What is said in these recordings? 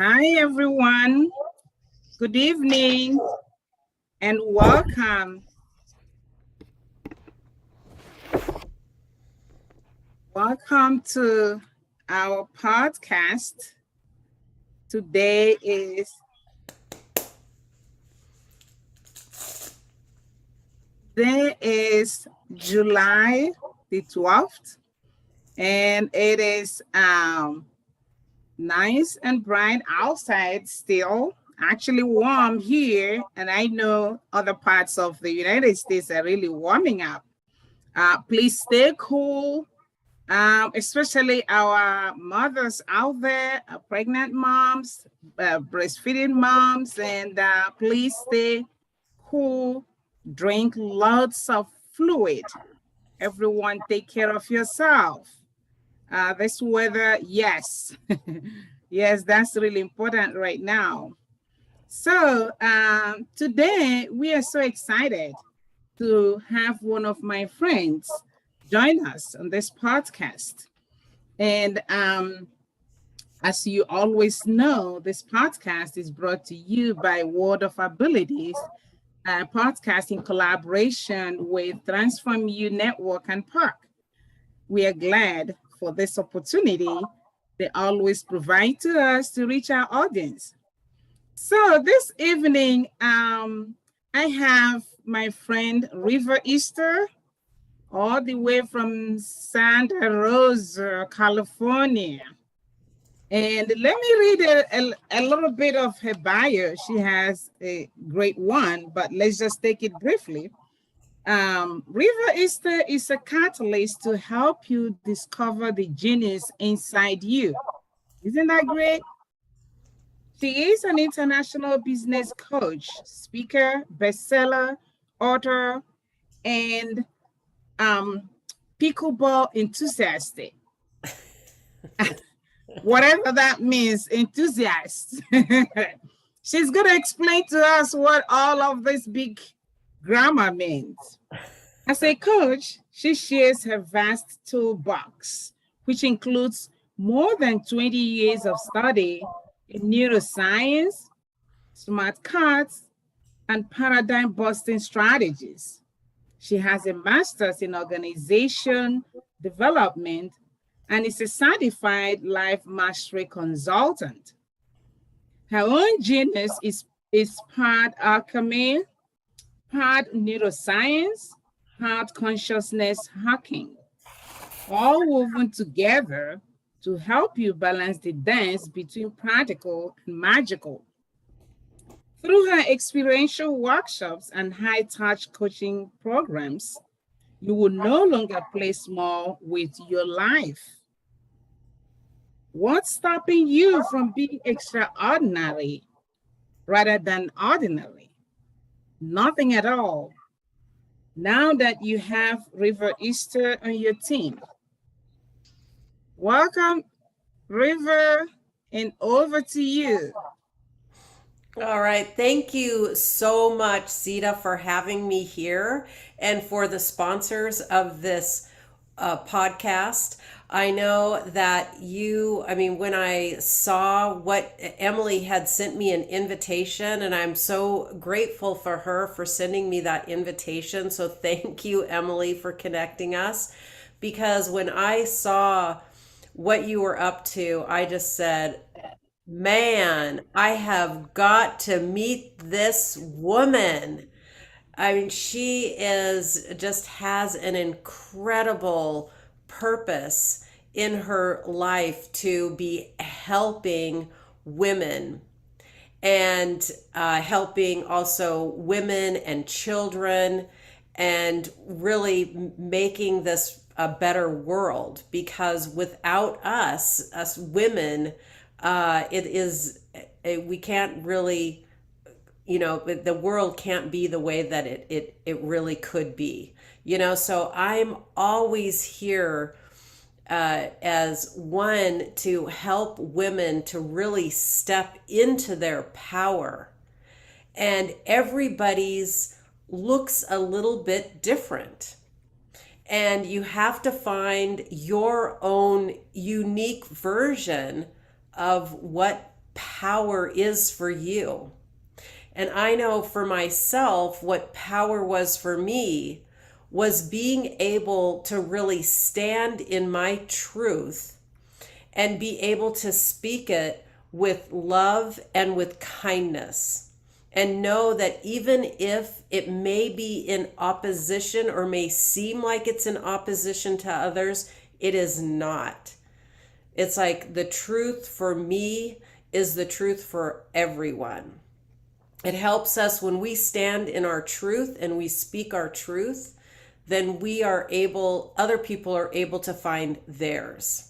Hi, everyone. Good evening and welcome. Welcome to our podcast. Today is July the 12th, and it is nice and bright outside still. Actually warm here, and I know other parts of the United States are really warming up. Please stay cool, especially our mothers out there, pregnant moms, breastfeeding moms, and please stay cool, drink lots of fluid. Everyone, take care of yourself. This weather, yes, yes, that's really important right now. So today we are so excited to have one of my friends join us on this podcast. And as you always know, this podcast is brought to you by Word of Abilities, a podcast in collaboration with Transform You Network and Park. We are glad for this opportunity they always provide to us to reach our audience. So this evening, I have my friend River Easter, all the way from Santa Rosa, California. And let me read a little bit of her bio. She has a great one, but let's just take it briefly. River Easter is a catalyst to help you discover the genius inside you. Isn't that great? She is an international business coach, speaker, bestseller, author, and um, pickleball enthusiast. Whatever that means, enthusiast. She's going to explain to us what all of this big grammar means. As a coach, she shares her vast toolbox, which includes more than 20 years of study in neuroscience, smart cards, and paradigm busting strategies. She has a master's in organization development and is a certified life mastery consultant. Her own genius is part alchemy, part neuroscience, part consciousness hacking, all woven together to help you balance the dance between practical and magical. Through her experiential workshops and high touch coaching programs, you will no longer play small with your life. What's stopping you from being extraordinary rather than ordinary? Nothing at all. Now that you have River Easter on your team, welcome, River, and over to you. All right. Thank you so much, Sita, for having me here and for the sponsors of this podcast. I know that when I saw what Emily had sent me an invitation, and I'm so grateful for her for sending me that invitation. So thank you, Emily, for connecting us. Because when I saw what you were up to, I just said, man, I have got to meet this woman. I mean, she is just has an incredible purpose in her life to be helping women and helping also women and children and really making this a better world because without us women, it is we can't really, the world can't be the way that it really could be, so I'm always here as one to help women to really step into their power. And everybody's looks a little bit different. And you have to find your own unique version of what power is for you. And I know for myself, what power was for me was being able to really stand in my truth and be able to speak it with love and with kindness. And know that even if it may be in opposition or may seem like it's in opposition to others, it is not. It's like the truth for me is the truth for everyone. It helps us when we stand in our truth and we speak our truth, then we are able, other people are able to find theirs.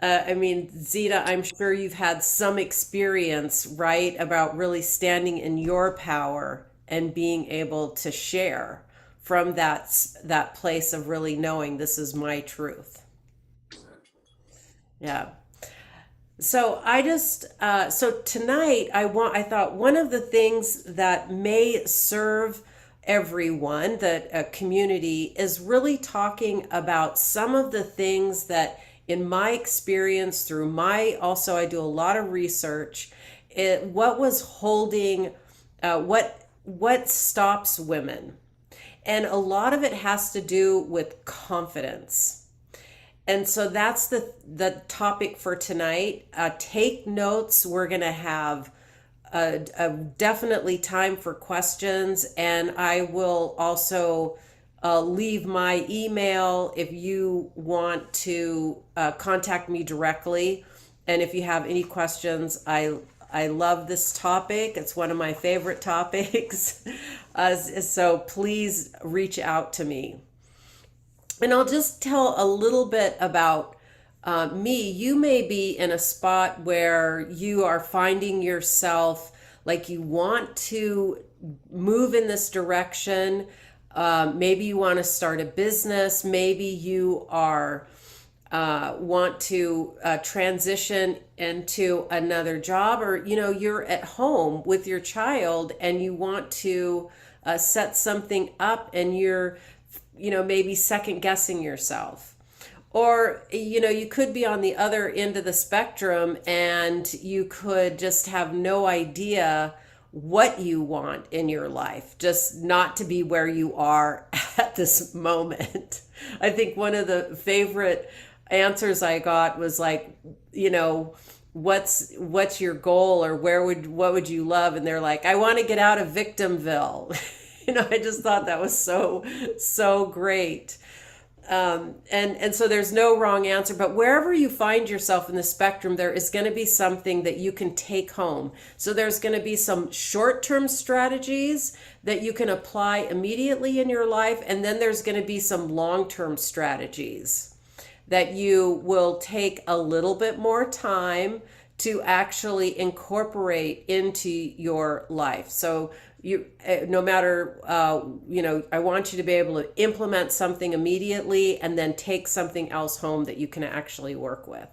Zita, I'm sure you've had some experience, right, about really standing in your power and being able to share from that place of really knowing this is my truth. Yeah. So tonight I thought one of the things that may serve everyone, that a community, is really talking about some of the things that in my experience through my, also I do a lot of research, what was holding, what stops women. And a lot of it has to do with confidence. And so that's the topic for tonight. Take notes. We're going to have definitely time for questions. And I will also leave my email if you want to contact me directly. And if you have any questions, I love this topic. It's one of my favorite topics. So please reach out to me. And I'll just tell a little bit about me. You may be in a spot where you are finding yourself like you want to move in this direction. Maybe you want to start a business. Maybe you are want to transition into another job, or you're at home with your child and you want to set something up, and you're maybe second guessing yourself. Or, you could be on the other end of the spectrum and you could just have no idea what you want in your life, just not to be where you are at this moment. I think one of the favorite answers I got was like, what's your goal, or what would you love? And they're like, I want to get out of Victimville. I just thought that was so great. And so there's no wrong answer, but wherever you find yourself in the spectrum, there is going to be something that you can take home. So there's going to be some short-term strategies that you can apply immediately in your life. And then there's going to be some long-term strategies that you will take a little bit more time to actually incorporate into your life. So no matter, I want you to be able to implement something immediately and then take something else home that you can actually work with.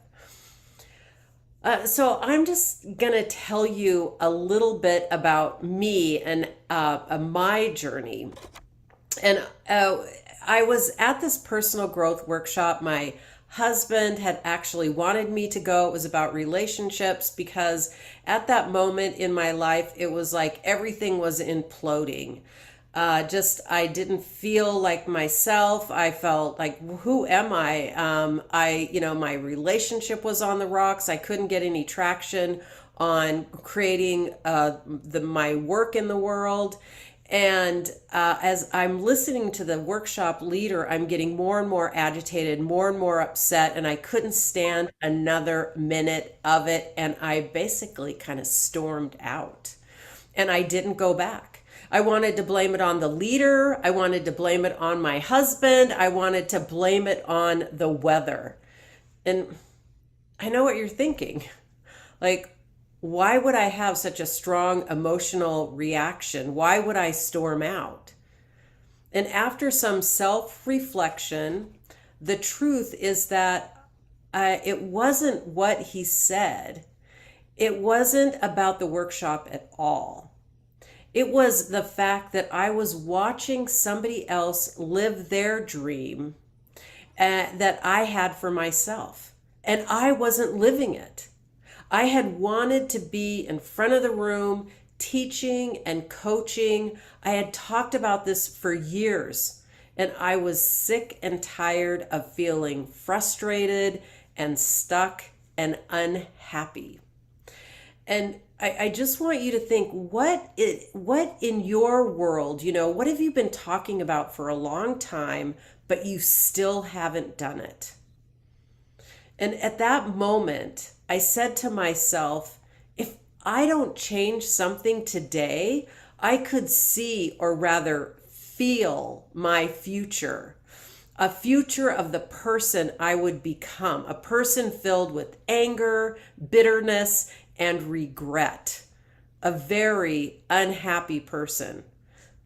So I'm just going to tell you a little bit about me and my journey. And I was at this personal growth workshop. My husband had actually wanted me to go. It was about relationships, because at that moment in my life, it was like everything was imploding. I didn't feel like myself. I felt like, who am I? My relationship was on the rocks. I couldn't get any traction on creating my work in the world. And as I'm listening to the workshop leader, I'm getting more and more agitated, more and more upset, and I couldn't stand another minute of it. And I basically kind of stormed out, and I didn't go back. I wanted to blame it on the leader. I wanted to blame it on my husband. I wanted to blame it on the weather. And I know what you're thinking. Like, why would I have such a strong emotional reaction? Why would I storm out? And after some self-reflection, the truth is that it wasn't what he said. It wasn't about the workshop at all. It was the fact that I was watching somebody else live their dream that I had for myself, and I wasn't living it. I had wanted to be in front of the room, teaching and coaching. I had talked about this for years, and I was sick and tired of feeling frustrated and stuck and unhappy. And I just want you to think what in your world, what have you been talking about for a long time, but you still haven't done it? And at that moment, I said to myself, if I don't change something today, I could see, or rather feel, my future. A future of the person I would become, a person filled with anger, bitterness, and regret. A very unhappy person.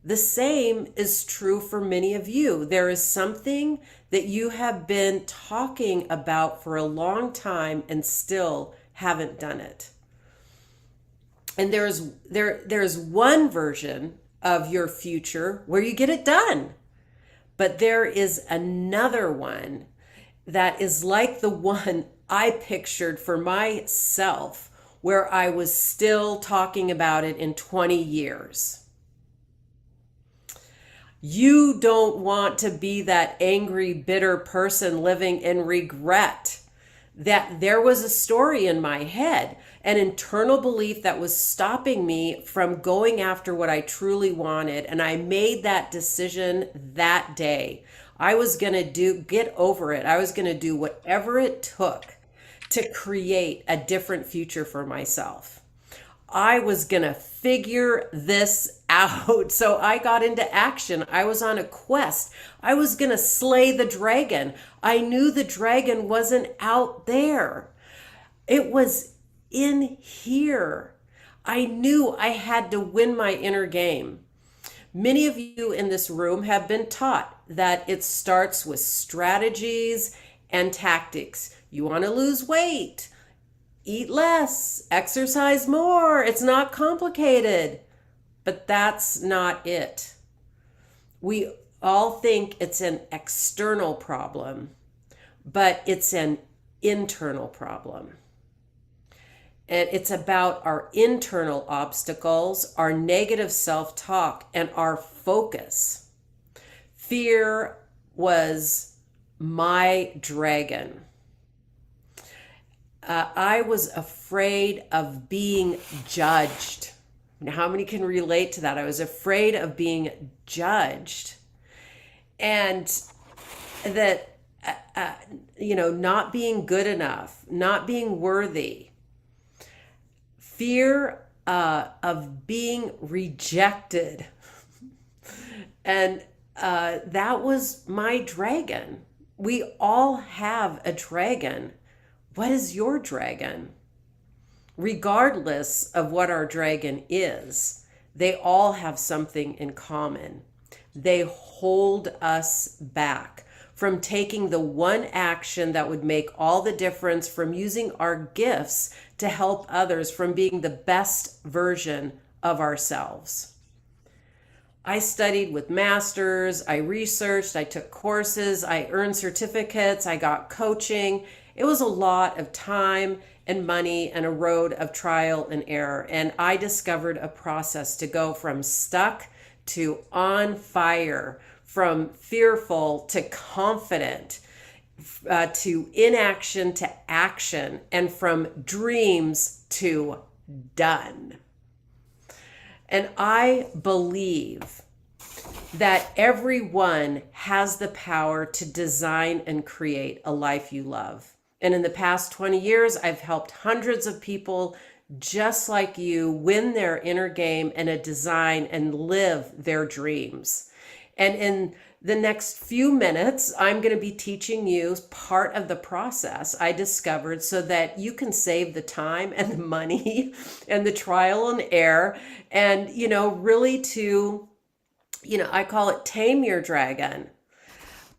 The same is true for many of you. There is something that you have been talking about for a long time and still haven't done it. And there's one version of your future where you get it done. But there is another one that is like the one I pictured for myself, where I was still talking about it in 20 years. You don't want to be that angry, bitter person living in regret. That there was a story in my head, an internal belief that was stopping me from going after what I truly wanted. And I made that decision that day. I was going to get over it. I was going to do whatever it took to create a different future for myself. I was going to figure this out. So I got into action. I was on a quest. I was going to slay the dragon. I knew the dragon wasn't out there. It was in here. I knew I had to win my inner game. Many of you in this room have been taught that it starts with strategies and tactics. You want to lose weight. Eat less, exercise more. It's not complicated, but that's not it. We all think it's an external problem, but it's an internal problem. And it's about our internal obstacles, our negative self-talk, and our focus. Fear was my dragon. I was afraid of being judged. Now, how many can relate to that? I was afraid of being judged. And that, not being good enough, not being worthy. Fear of being rejected. And that was my dragon. We all have a dragon. What is your dragon? Regardless of what our dragon is, they all have something in common. They hold us back from taking the one action that would make all the difference, from using our gifts to help others, from being the best version of ourselves. I studied with masters, I researched, I took courses, I earned certificates, I got coaching. It was a lot of time and money and a road of trial and error. And I discovered a process to go from stuck to on fire, from fearful to confident, to inaction to action, and from dreams to done. And I believe that everyone has the power to design and create a life you love. And in the past 20 years, I've helped hundreds of people just like you win their inner game and a design and live their dreams. And in the next few minutes, I'm going to be teaching you part of the process I discovered so that you can save the time and the money and the trial and error and, really to, I call it tame your dragon.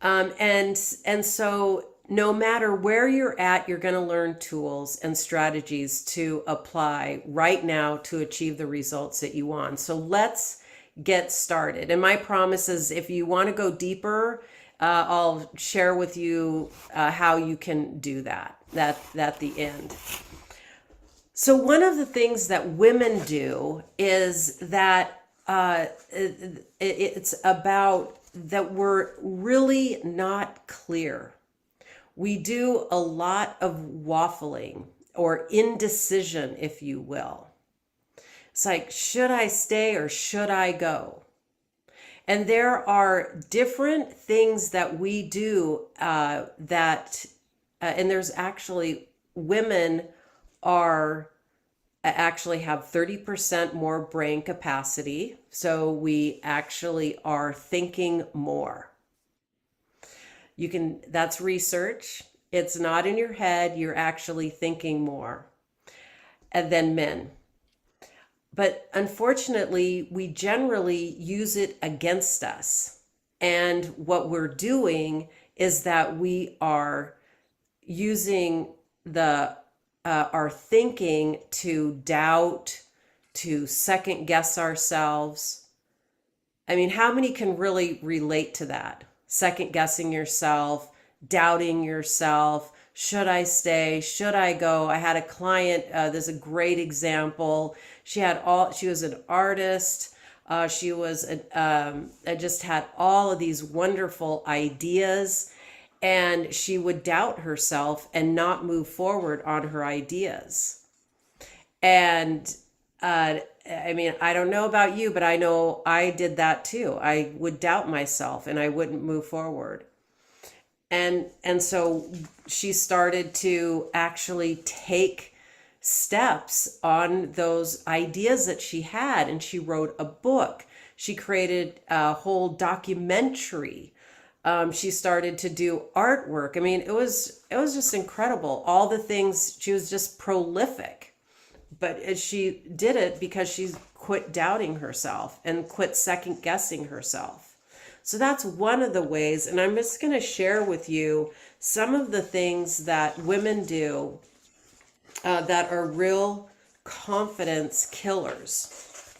And so no matter where you're at, you're going to learn tools and strategies to apply right now to achieve the results that you want. So let's get started. And my promise is, if you want to go deeper, I'll share with you how you can do that at the end. So, one of the things that women do is that it's about that we're really not clear. We do a lot of waffling or indecision, if you will. It's like, should I stay or should I go? And there are different things that we do and there's actually women are actually have 30% more brain capacity. So we actually are thinking more. That's research. It's not in your head. You're actually thinking more than men. But unfortunately, we generally use it against us. And what we're doing is that we are using our thinking to doubt, to second guess ourselves. I mean, how many can really relate to that? Second guessing yourself, doubting yourself. Should I stay? Should I go? I had a client, there's a great example. She was an artist. Just had all of these wonderful ideas, and she would doubt herself and not move forward on her ideas. And I mean, I don't know about you, but I know I did that too. I would doubt myself and I wouldn't move forward. And so she started to actually take steps on those ideas that she had, and she wrote a book. She created a whole documentary. She started to do artwork. I mean, it was just incredible. All the things, she was just prolific. But she did it because she quit doubting herself and quit second guessing herself. So that's one of the ways, and I'm just going to share with you some of the things that women do that are real confidence killers.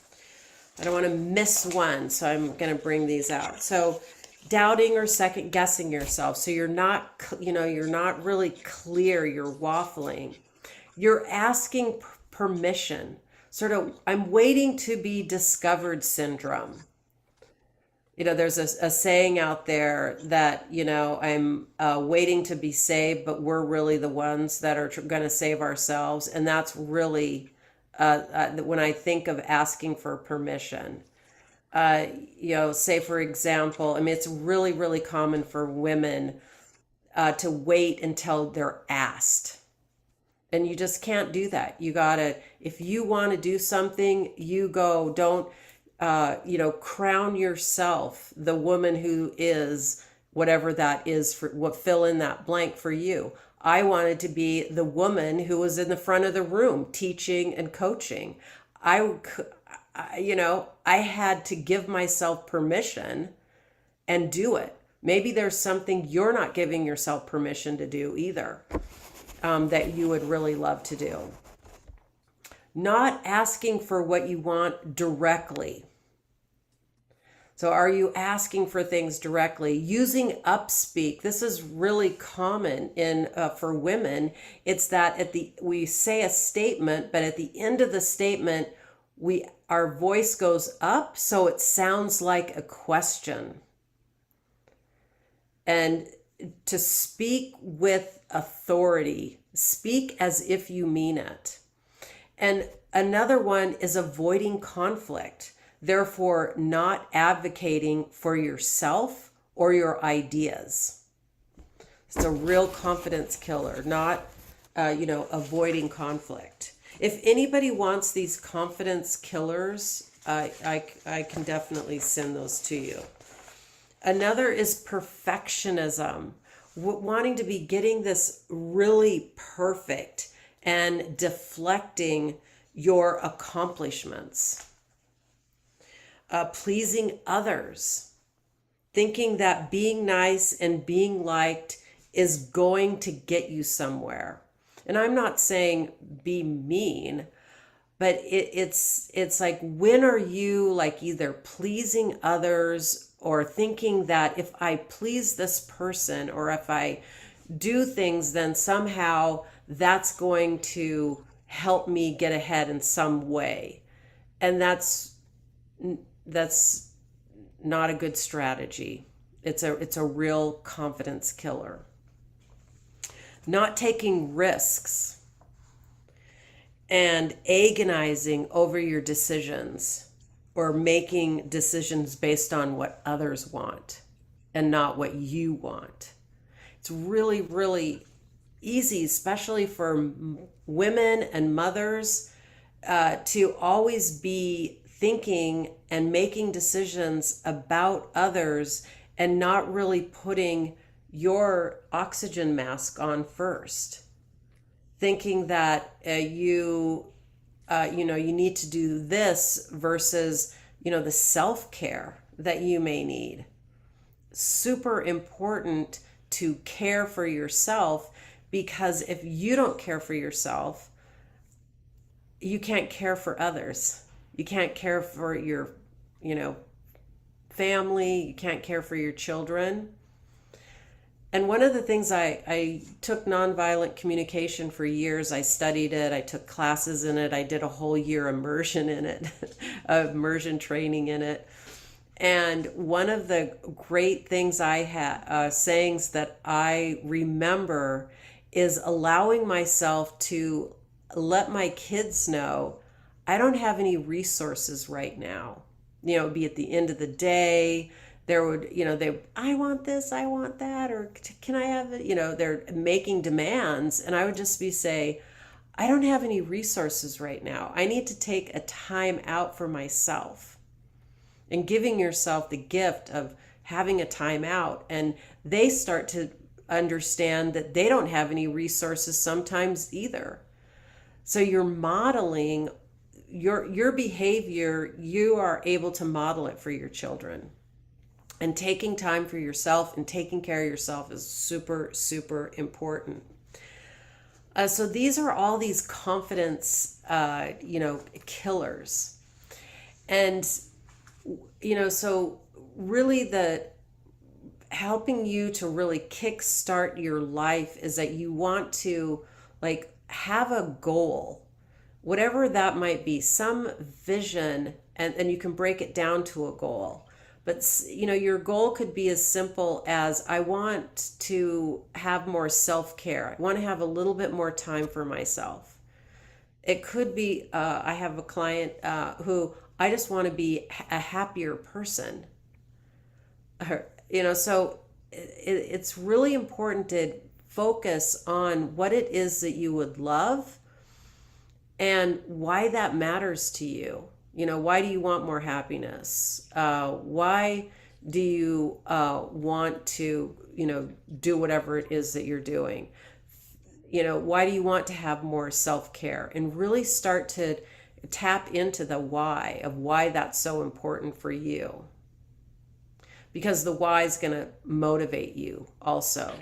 I don't want to miss one, so I'm going to bring these out. So doubting or second guessing yourself. So you're not really clear, you're waffling. You're asking permission. Sort of, I'm waiting to be discovered syndrome. There's a saying out there that, I'm waiting to be saved, but we're really the ones that are going to save ourselves. And that's really, when I think of asking for permission, say, for example, I mean, it's really, really common for women to wait until they're asked. And you just can't do that. You gotta, if you want to do something, you go. Don't, crown yourself the woman who is whatever that is, for what, fill in that blank for you. I wanted to be the woman who was in the front of the room teaching and coaching. I had to give myself permission and do it. Maybe there's something you're not giving yourself permission to do either, that you would really love to do. Not asking for what you want directly. So are you asking for things directly? Using upspeak. This is really common for women. It's that we say a statement, but at the end of the statement, our voice goes up, so it sounds like a question. And to speak with authority, speak as if you mean it. And another one is avoiding conflict, therefore not advocating for yourself or your ideas. It's a real confidence killer, not, avoiding conflict. If anybody wants these confidence killers, I can definitely send those to you. Another is perfectionism, wanting to be getting this really perfect and deflecting your accomplishments. Pleasing others, thinking that being nice and being liked is going to get you somewhere. And I'm not saying be mean, but it's like, when are you like either pleasing others or thinking that if I please this person or if I do things, then somehow that's going to help me get ahead in some way. And that's not a good strategy. It's a real confidence killer. Not taking risks and agonizing over your decisions, or making decisions based on what others want and not what you want. It's really, really easy, especially for women and mothers, to always be thinking and making decisions about others and not really putting your oxygen mask on first, thinking that you need to do this versus the self-care that you may need. Super important to care for yourself, because if you don't care for yourself, you can't care for others. You can't care for your family, you can't care for your children. And one of the things, I took nonviolent communication for years. I studied it. I took classes in it. I did a whole year immersion in it, immersion training in it. And one of the great things sayings that I remember is allowing myself to let my kids know I don't have any resources right now. It'd be at the end of the day. There would, I want this, I want that, or can I have it? They're making demands. And I would just say, I don't have any resources right now. I need to take a time out for myself. And giving yourself the gift of having a time out. And they start to understand that they don't have any resources sometimes either. So you're modeling your behavior, you are able to model it for your children. And taking time for yourself and taking care of yourself is super, super important. So these are all these confidence, killers. And, so really helping you to really kickstart your life is that you want to have a goal, whatever that might be, some vision, and you can break it down to a goal. But, your goal could be as simple as, I want to have more self-care. I want to have a little bit more time for myself. It could be, I have a client who, I just want to be a happier person. So it's really important to focus on what it is that you would love and why that matters to you. Why do you want more happiness? Why do you want to, do whatever it is that you're doing? Why do you want to have more self-care? And really start to tap into the why of why that's so important for you. Because the why is going to motivate you also.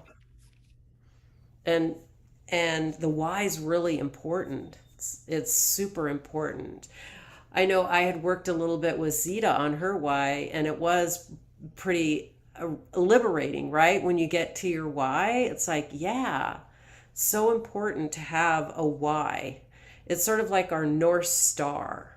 And the why is really important. It's super important. I know I had worked a little bit with Zita on her why, and it was pretty liberating, right? When you get to your why, it's so important to have a why. It's sort of like our North Star.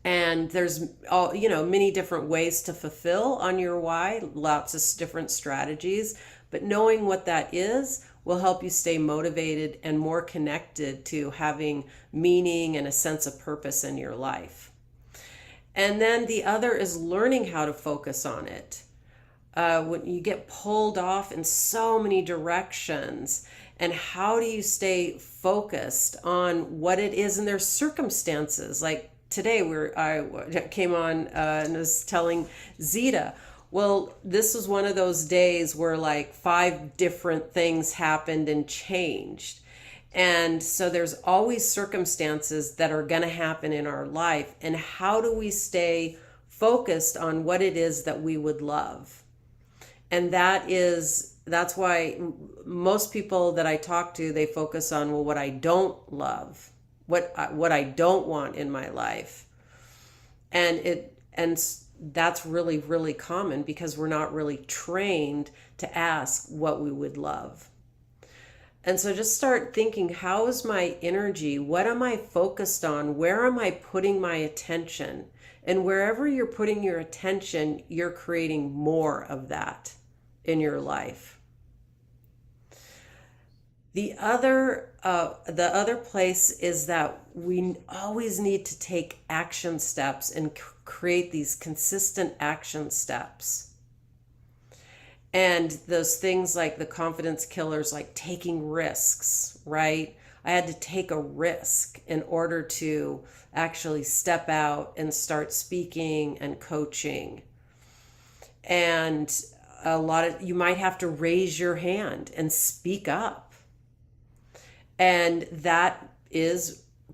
And there's many different ways to fulfill on your why, lots of different strategies, but knowing what that is will help you stay motivated and more connected to having meaning and a sense of purpose in your life. And then the other is learning how to focus on it. When you get pulled off in so many directions, and how do you stay focused on what it is in their circumstances? Like today, I came on and was telling Zita, well, this was one of those days where 5 different things happened and changed. And so there's always circumstances that are going to happen in our life. And how do we stay focused on what it is that we would love? And that's why most people that I talk to, they focus on, well, what I don't love, what I don't want in my life. And that's really, really common because we're not really trained to ask what we would love. And so just start thinking, how is my energy? What am I focused on? Where am I putting my attention? And wherever you're putting your attention, you're creating more of that in your life. The other place is that we always need to take action steps and create these consistent action steps. And those things like the confidence killers, like taking risks, right? I had to take a risk in order to actually step out and start speaking and coaching. And you might have to raise your hand and speak up. And that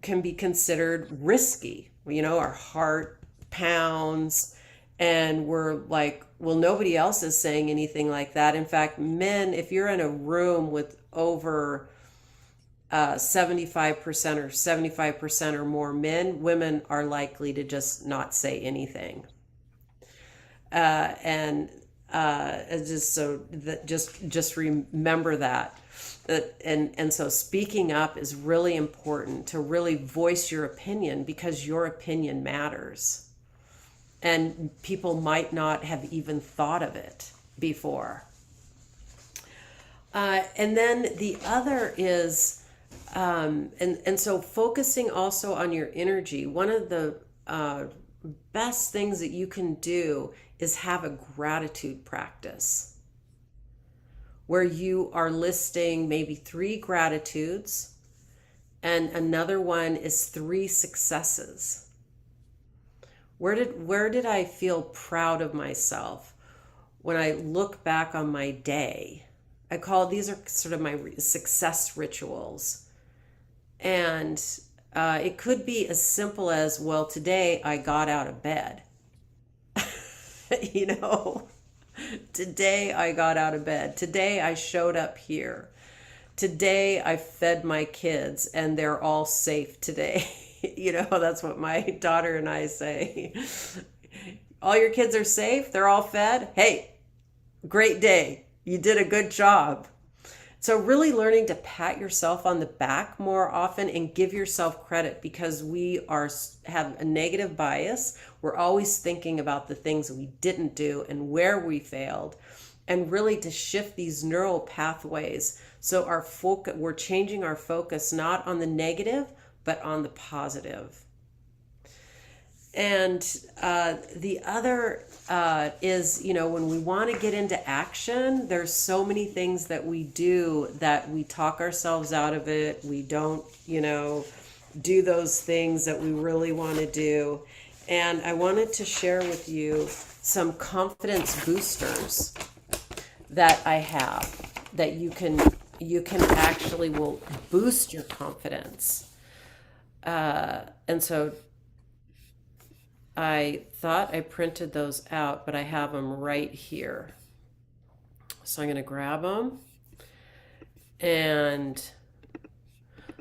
can be considered risky. Our heart pounds and we're like, well, nobody else is saying anything like that. In fact, men, if you're in a room with over 75% or 75% or more men, women are likely to just not say anything. And just so that just remember that. And so speaking up is really important, to really voice your opinion, because your opinion matters. And people might not have even thought of it before. And then the other is, and so focusing also on your energy. One of the best things that you can do is have a gratitude practice where you are listing maybe 3 gratitudes, and another one is 3 successes. Where did I feel proud of myself when I look back on my day? These are sort of my success rituals. And it could be as simple as, well, today I got out of bed. Today I got out of bed. Today I showed up here. Today I fed my kids and they're all safe today. That's what my daughter and I say. All your kids are safe. They're all fed. Hey, great day. You did a good job. So really learning to pat yourself on the back more often and give yourself credit, because we have a negative bias. We're always thinking about the things we didn't do and where we failed, and really to shift these neural pathways. So we're changing our focus not on the negative, but on the positive. And the other is, when we want to get into action, there's so many things that we do that we talk ourselves out of it. We don't, do those things that we really want to do. And I wanted to share with you some confidence boosters that I have that you can actually will boost your confidence. And so I thought I printed those out, but I have them right here. So I'm going to grab them. And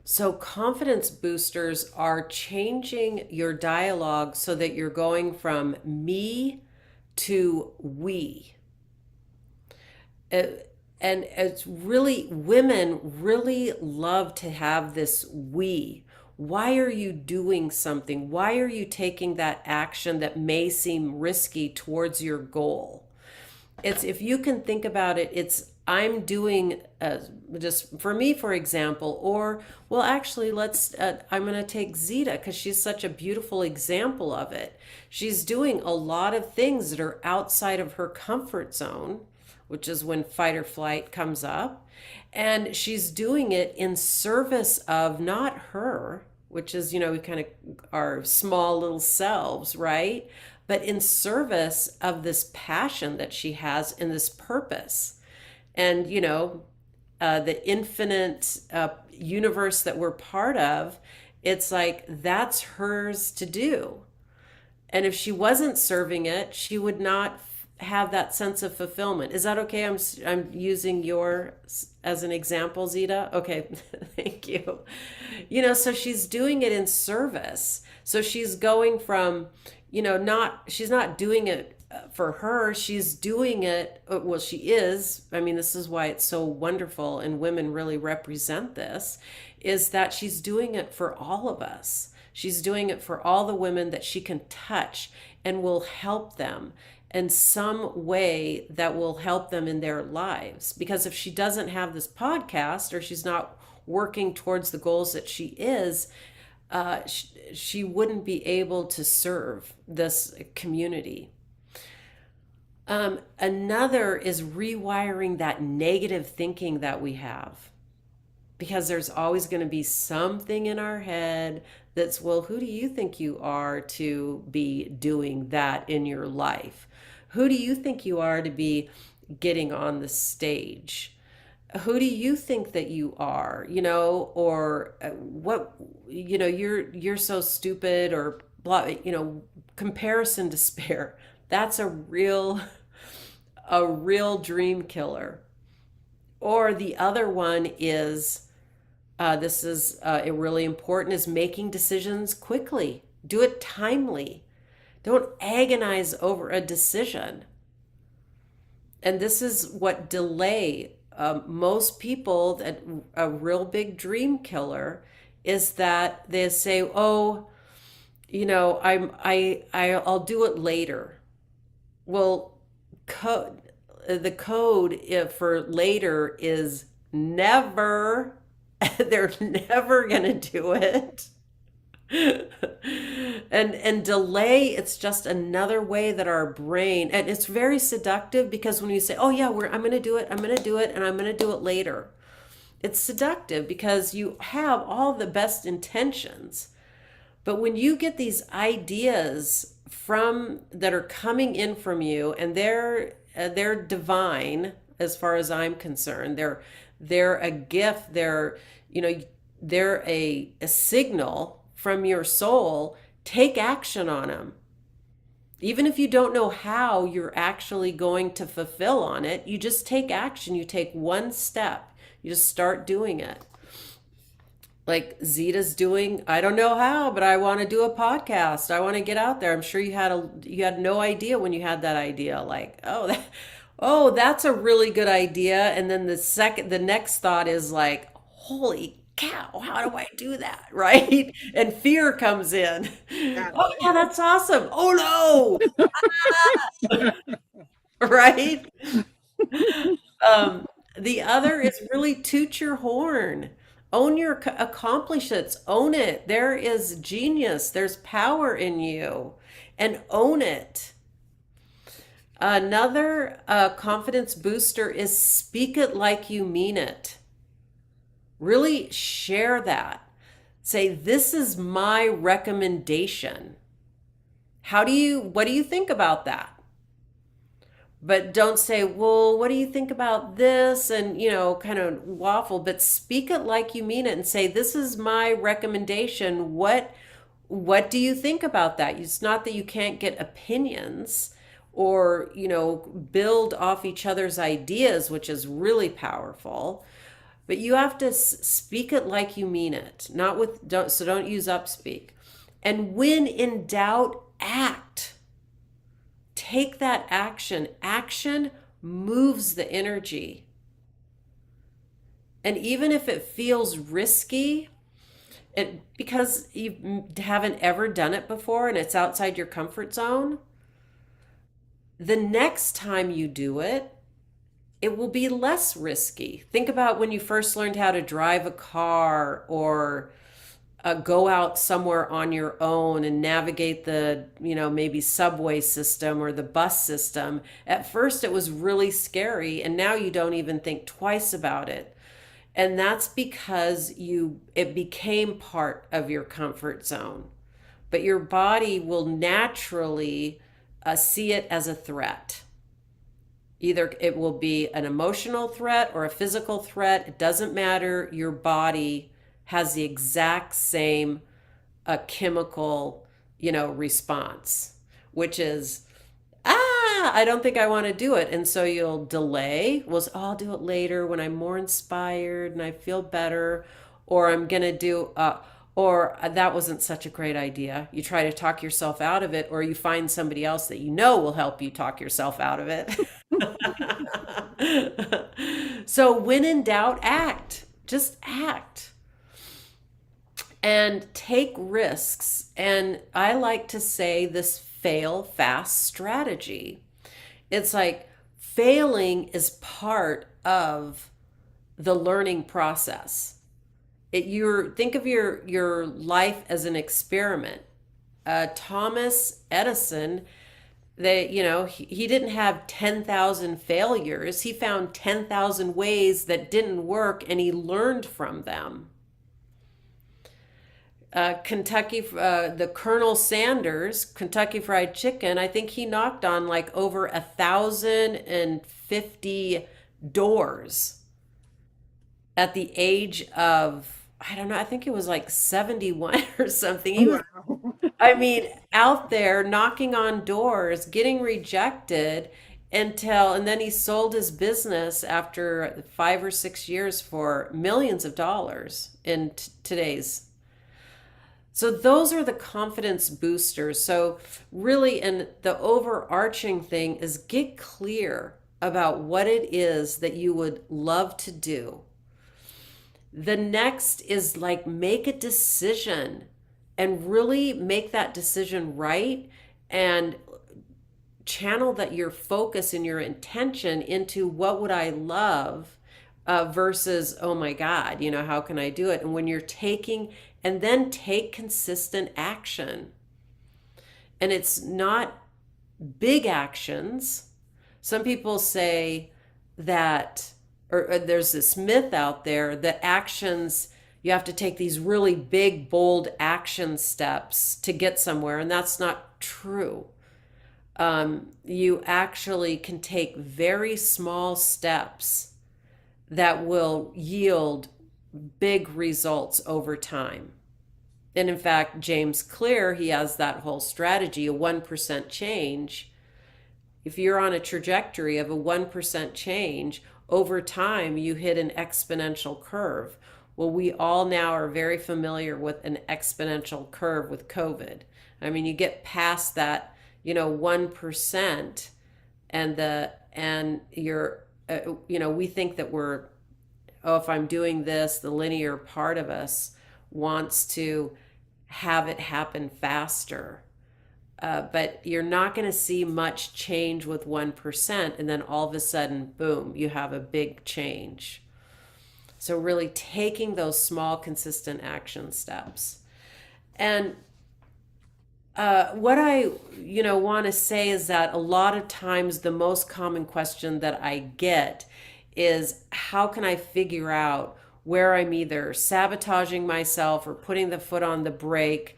so confidence boosters are changing your dialogue so that you're going from me to we. And it's really, women really love to have this we. Why are you doing something? Why are you taking that action that may seem risky towards your goal? If you can think about it, it's I'm doing, just for me, for example, or, well, actually, I'm going to take Zita because she's such a beautiful example of it. She's doing a lot of things that are outside of her comfort zone, which is when fight or flight comes up. And she's doing it in service of not her, which is, we kind of our small little selves, right? But in service of this passion that she has and this purpose. And, the infinite universe that we're part of, it's like that's hers to do. And if she wasn't serving it, she would not have that sense of fulfillment. Is that okay? I'm using yours as an example, Zita. Okay, thank you. So she's doing it in service. So she's going from, she's not doing it for her, she's doing it. Well, she is. I mean, this is why it's so wonderful, and women really represent this, is that she's doing it for all of us. She's doing it for all the women that she can touch and will help them in some way that will help them in their lives. Because if she doesn't have this podcast, or she's not working towards the goals that she is, she wouldn't be able to serve this community. Another is rewiring that negative thinking that we have, because there's always going to be something in our head that's, well, who do you think you are to be doing that in your life? Who do you think you are to be getting on the stage? Who do you think that you are? Or what, you're so stupid, or blah, comparison despair. That's a real dream killer. Or the other one is, this is really important, is making decisions quickly. Do it timely. Don't agonize over a decision. And this is what delay, most people, that a real big dream killer is that they say, oh, I'll do it later. Well, the code for later is never. They're never going to do it. And delay, it's just another way that our brain, and it's very seductive, because when you say, oh yeah, I'm going to do it, and I'm going to do it later, it's seductive because you have all the best intentions. But when you get these ideas that are coming in from you, and they're divine, as far as I'm concerned, they're a gift, they're a signal from your soul. Take action on them. Even if you don't know how you're actually going to fulfill on it, you just take action. You take one step. You just start doing it. Like Zita's doing, I don't know how, but I want to do a podcast. I want to get out there. I'm sure you had no idea when you had that idea. Like, oh, that's a really good idea. And then the next thought is like, holy cow, how do I do that? Right? And fear comes in. Yeah. Oh yeah, that's awesome. Oh no. Right? The other is really toot your horn. Own your accomplishments. Own it. There is genius. There's power in you. And own it. Another confidence booster is speak it like you mean it. Really share that. Say, this is my recommendation. What do you think about that? But don't say, well, what do you think about this? And, kind of waffle, but speak it like you mean it and say, this is my recommendation. What do you think about that? It's not that you can't get opinions or, build off each other's ideas, which is really powerful. But you have to speak it like you mean it, don't use upspeak. And when in doubt, act. Take that action. Action moves the energy. And even if it feels risky, because you haven't ever done it before and it's outside your comfort zone, the next time you do it, it will be less risky. Think about when you first learned how to drive a car, or go out somewhere on your own and navigate the, maybe subway system or the bus system. At first it was really scary, and now you don't even think twice about it. And that's because it became part of your comfort zone. But your body will naturally see it as a threat. Either it will be an emotional threat or a physical threat. It doesn't matter. Your body has the exact same chemical, response, which is, I don't think I want to do it. And so you'll delay. Well, I'll do it later when I'm more inspired and I feel better. Or I'm going to do, Or that wasn't such a great idea. You try to talk yourself out of it, or you find somebody else that you know will help you talk yourself out of it. So when in doubt, act. Just act and take risks. And I like to say this fail fast strategy. It's like failing is part of the learning process. Think of your life as an experiment. Thomas Edison, he didn't have 10,000 failures. He found 10,000 ways that didn't work and he learned from them. The Colonel Sanders, Kentucky Fried Chicken, I think he knocked on like over 1,050 doors at the age of, I don't know, I think it was like 71 or something. He was, Wow. I mean, out there knocking on doors, getting rejected and then he sold his business after 5 or 6 years for millions of dollars in today's. So those are the confidence boosters. So really, and the overarching thing is get clear about what it is that you would love to do. The next is like make a decision and really make that decision right and channel that your focus and your intention into what would I love versus, oh my God, how can I do it? And when you're taking, and then take consistent action. And it's not big actions. Some people say that, or there's this myth out there that actions, you have to take these really big, bold action steps to get somewhere. And that's not true. You actually can take very small steps that will yield big results over time. And in fact, James Clear, he has that whole strategy, a 1% change. If you're on a trajectory of a 1% change, over time you hit an exponential curve. Well, we all now are very familiar with an exponential curve with COVID. I mean, you get past that, 1% and you're, we think that we're, oh, if I'm doing this, the linear part of us wants to have it happen faster. But you're not going to see much change with 1%. And then all of a sudden, boom, you have a big change. So really taking those small, consistent action steps. And what I, want to say is that a lot of times the most common question that I get is how can I figure out where I'm either sabotaging myself or putting the foot on the brake,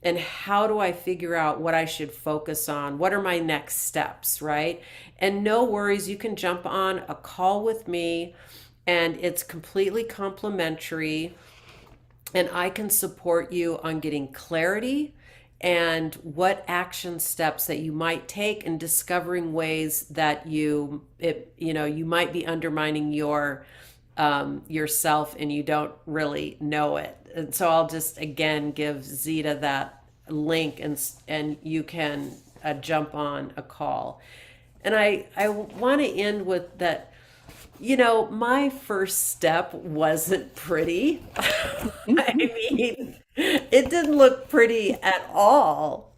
and how do I figure out what I should focus on? What are my next steps, right? And no worries, you can jump on a call with me and it's completely complimentary and I can support you on getting clarity and what action steps that you might take and discovering ways that you might be undermining yourself and you don't really know it. And so I'll just again give Zita that link and you can jump on a call. And I want to end with that. My first step wasn't pretty. I mean, it didn't look pretty at all.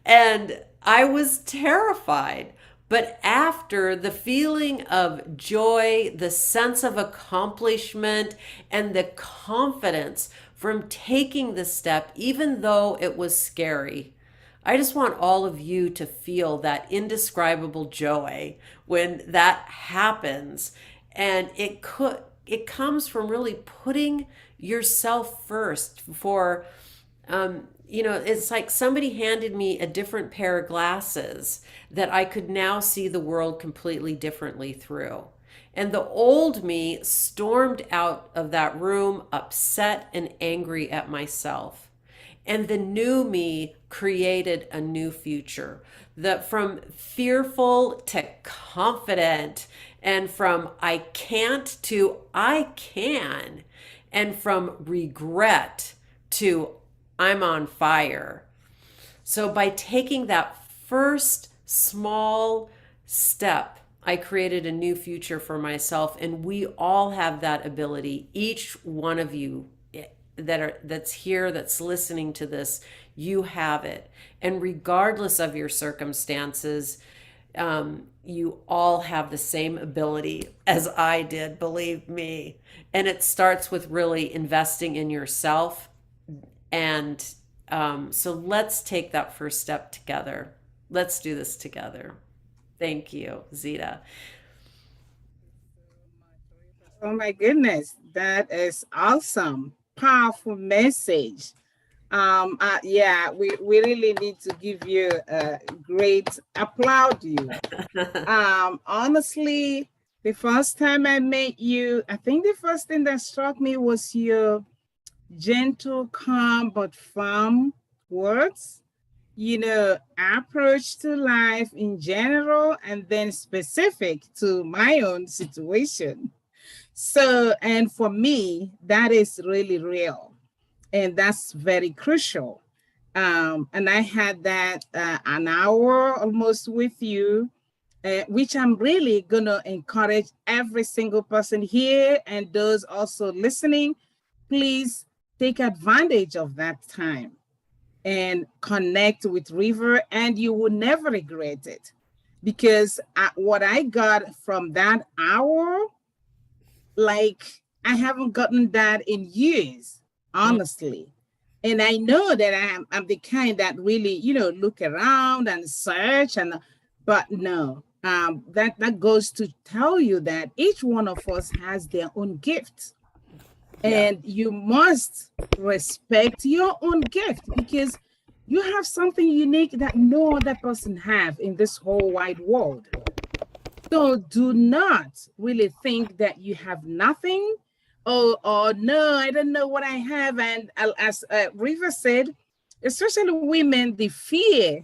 And I was terrified. But after, the feeling of joy, the sense of accomplishment, and the confidence from taking the step, even though it was scary, I just want all of you to feel that indescribable joy when that happens. And it comes from really putting yourself first for, it's like somebody handed me a different pair of glasses that I could now see the world completely differently through. And the old me stormed out of that room upset and angry at myself. And the new me created a new future. From fearful to confident, and from I can't to I can, and from regret to I'm on fire. So by taking that first small step, I created a new future for myself, and we all have that ability. Each one of you that's here, that's listening to this, you have it. And regardless of your circumstances, you all have the same ability as I did, believe me. And it starts with really investing in yourself. And so let's take that first step together. Let's do this together. Thank you, Zita. Oh my goodness, that is awesome. Powerful message. Yeah, we really need to give you a great applaud you. Honestly, the first time I met you, I think the first thing that struck me was your gentle, calm, but firm words, approach to life in general, and then specific to my own situation. So, and for me, that is really real. And that's very crucial. And I had that an hour almost with you, which I'm really going to encourage every single person here and those also listening. Please take advantage of that time and connect with River, and you will never regret it. Because what I got from that hour, like, I haven't gotten that in years, honestly. And I know that I'm the kind that really, look around and search, but no, that goes to tell you that each one of us has their own gift, Yeah. and you must respect your own gift because you have something unique that no other person have in this whole wide world. So do not really think that you have nothing. Oh no, I don't know what I have. And as River said, especially women, the fear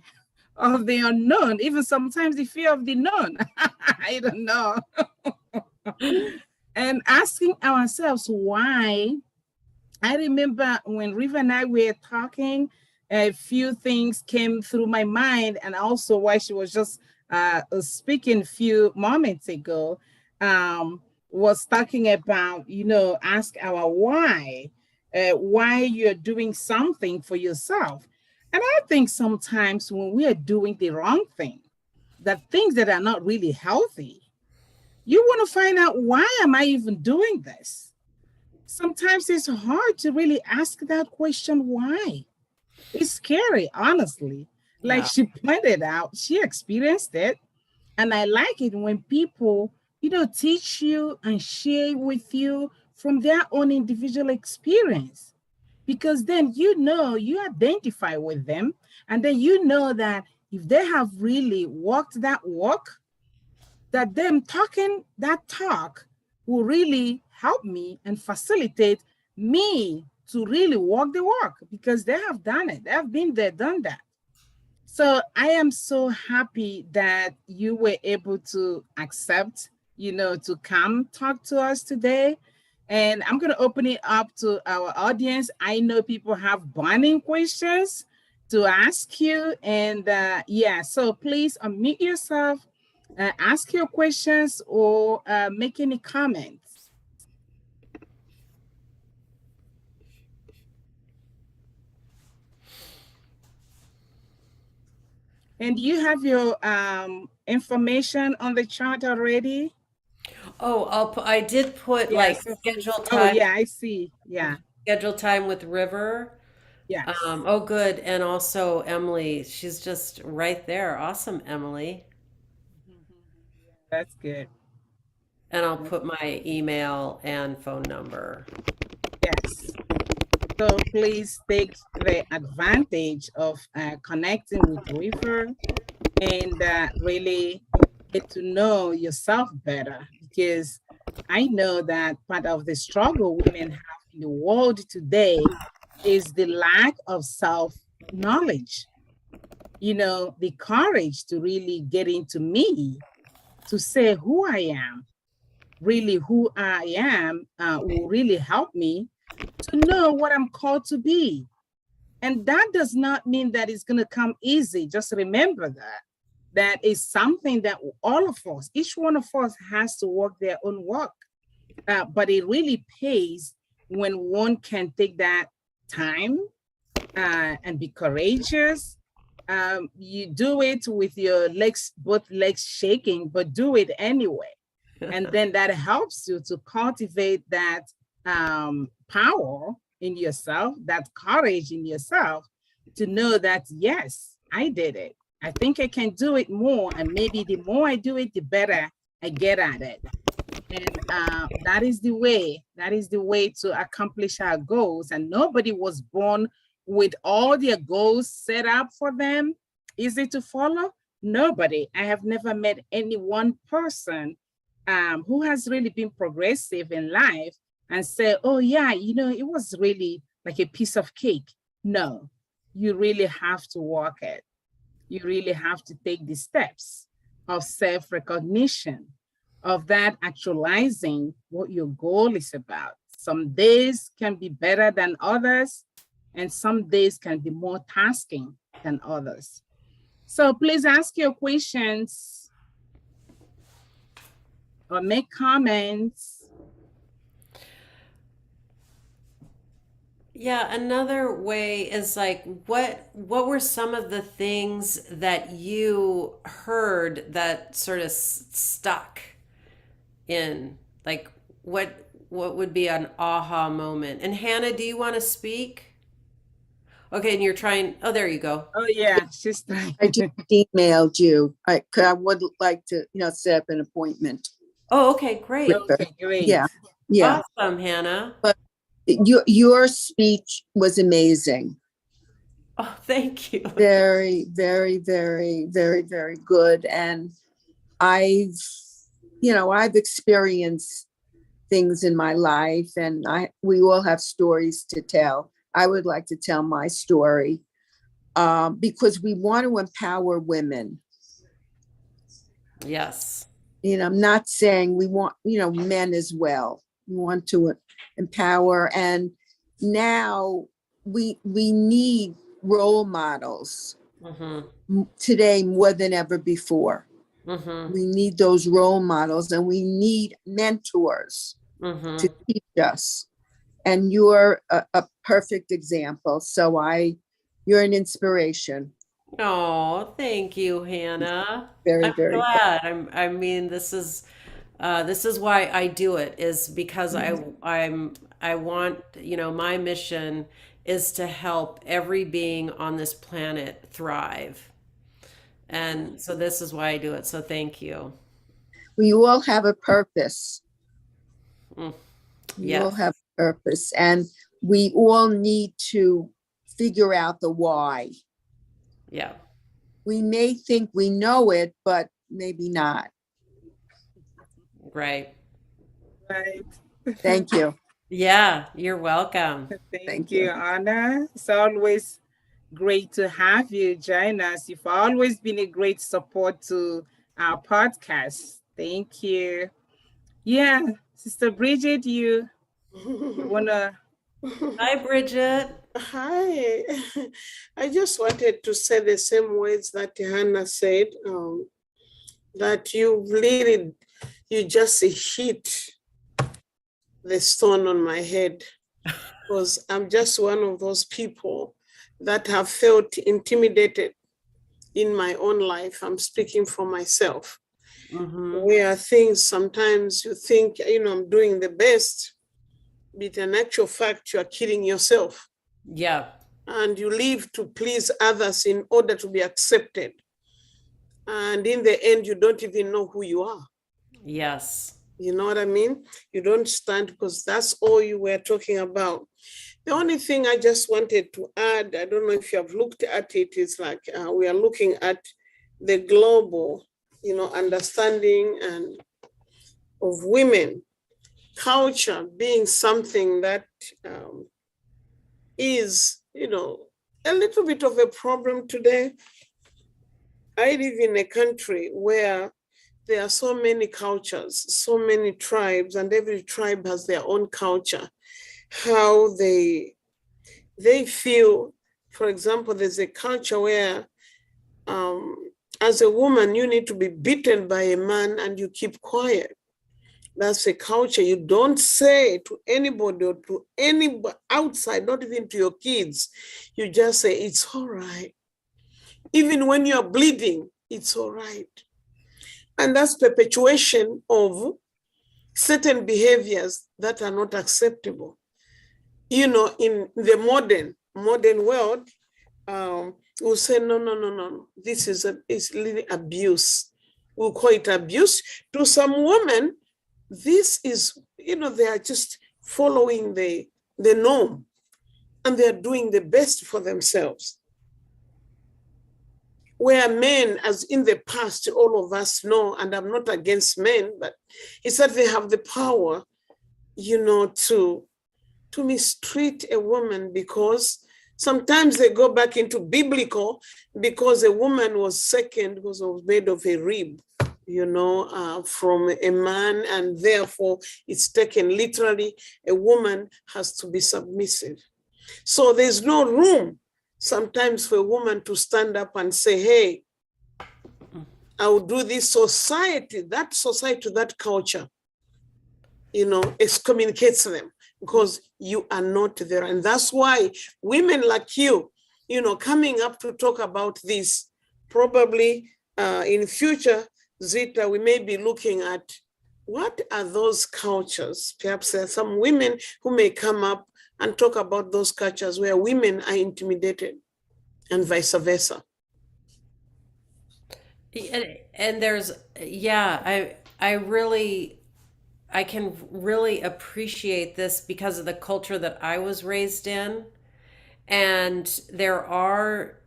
of the unknown, even sometimes the fear of the known. I don't know. And asking ourselves why. I remember when River and I were talking, a few things came through my mind, and also while she was just speaking a few moments ago, was talking about, ask our why you're doing something for yourself. And I think sometimes when we are doing the wrong thing, the things that are not really healthy, you want to find out, why am I even doing this? Sometimes it's hard to really ask that question, why? It's scary, honestly. Like Yeah. she pointed out, she experienced it. And I like it when people, teach you and share with you from their own individual experience. Because then you identify with them. And then you know that if they have really walked that walk, that them talking that talk will really help me and facilitate me to really walk the walk because they have done it. They have been there, done that. So I am so happy that you were able to accept, to come talk to us today. And I'm going to open it up to our audience. I know people have burning questions to ask you. And yeah, so please unmute yourself, ask your questions, or make any comments. And do you have your information on the chart already? Oh, I did put Yeah. like So, oh yeah, I see. Yeah. schedule time with River. Yes. Oh, good. And also Emily, she's just right there. Awesome, Emily. That's good. And I'll That's put my email and phone number. Yes. So please take the advantage of connecting with River and really get to know yourself better, because I know that part of the struggle women have in the world today is the lack of self knowledge, the courage to really get into me, to say who I am, really who I am will really help me to know what I'm called to be. And that does not mean that it's going to come easy. Just remember that. That is something that all of us, each one of us has to work their own work. But it really pays when one can take that time and be courageous. You do it with your legs, both legs shaking, but do it anyway. And then that helps you to cultivate that power in yourself, that courage in yourself to know that, yes, I did it. I think I can do it more. And maybe the more I do it, the better I get at it. And that is the way to accomplish our goals. And nobody was born with all their goals set up for them, easy to follow. Nobody. I have never met any one person who has really been progressive in life and say, oh yeah, it was really like a piece of cake. No, you really have to work it. You really have to take the steps of self-recognition, of that actualizing what your goal is about. Some days can be better than others, and some days can be more tasking than others. So please ask your questions or make comments. Yeah, another way is like what were some of the things that you heard that sort of stuck in, like what would be an aha moment? And Hannah, do you want to speak? Okay, and you're trying. Oh, there you go. Oh yeah, she's trying. I just emailed you. I would like to, set up an appointment Oh, okay, great. with her. Okay, great. Yeah, yeah. Awesome, Hannah. But your speech was amazing. Oh, thank you. Very, very, very, very, very good. And I've experienced things in my life, and we all have stories to tell. I would like to tell my story because we want to empower women. Yes. I'm not saying we want, men as well. We want to empower. And now we need role models today more than ever before. We need those role models, and we need mentors to teach us. And you're a perfect example. So you're an inspiration. Oh, thank you, Hannah. Very, I'm very glad. I mean, this is why I do it, is because I want, my mission is to help every being on this planet thrive. And so this is why I do it. So thank you. We all have a purpose. Mm. We all have a purpose, and we all need to figure out the why. Yeah. We may think we know it, but maybe not. Right. Right. Thank you. Yeah, you're welcome. Thank you, Anna. It's always great to have you join us. You've always been a great support to our podcast. Thank you. Yeah, Sister Bridget, you wanna? Hi, Bridget. Hi. I just wanted to say the same words that Hannah said, that you just hit the stone on my head, because I'm just one of those people that have felt intimidated in my own life. I'm speaking for myself, where things sometimes you think, I'm doing the best, but in actual fact, you are killing yourself. Yeah. And you live to please others in order to be accepted. And in the end, you don't even know who you are. Yes. You know what I mean? You don't stand, because that's all you were talking about. The only thing I just wanted to add, I don't know if you have looked at it, is like we are looking at the global, understanding and of women, culture being something that is, a little bit of a problem today. I live in a country where there are so many cultures, so many tribes, and every tribe has their own culture. how they feel. For example, there's a culture where as a woman, you need to be beaten by a man and you keep quiet. That's a culture. You don't say to anybody or to anybody outside, not even to your kids. You just say, it's all right. Even when you're bleeding, it's all right. And that's perpetuation of certain behaviors that are not acceptable. You know, in the modern world, we'll say, no. This is it's really abuse. We'll call it abuse. To some women, this is, they are just following the norm and they are doing the best for themselves. Where men, as in the past, all of us know, and I'm not against men, but it's that they have the power, to mistreat a woman because sometimes they go back into biblical because a woman was second because it was made of a rib, from a man, and therefore it's taken literally. A woman has to be submissive. So there's no room sometimes for a woman to stand up and say, hey, I will do this. Society, that culture, excommunicates them because you are not there. And that's why women like you, coming up to talk about this, probably in future, Zita, we may be looking at what are those cultures. Perhaps there are some women who may come up and talk about those cultures where women are intimidated and vice versa. And there's, yeah, I can really appreciate this because of the culture that I was raised in. And there are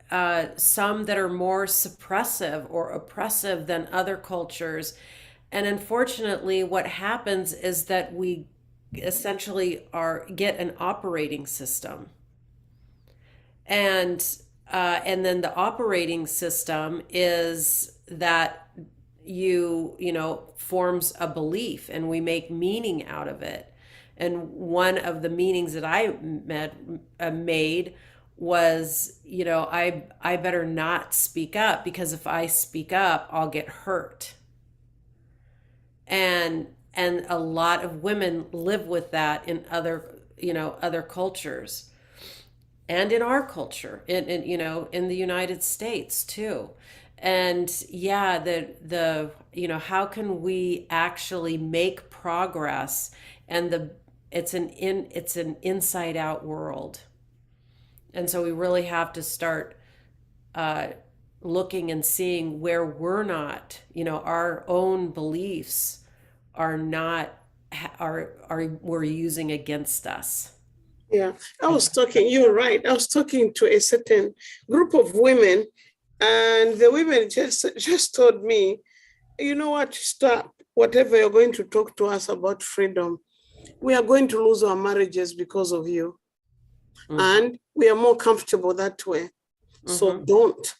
some that are more suppressive or oppressive than other cultures. And unfortunately, what happens is that we essentially get an operating system. And then the operating system is that forms a belief and we make meaning out of it. And one of the meanings that I made was, I better not speak up because if I speak up, I'll get hurt. And a lot of women live with that in other cultures. And in our culture, in the United States too. And yeah, how can we actually make progress? And it's an inside out world. And so we really have to start looking and seeing where we're not, our own beliefs we're using against us. Yeah, you're right. I was talking to a certain group of women, and the women just told me, you know what, stop. Whatever you're going to talk to us about freedom, we are going to lose our marriages because of you. Mm-hmm. And we are more comfortable that way. Mm-hmm. So don't.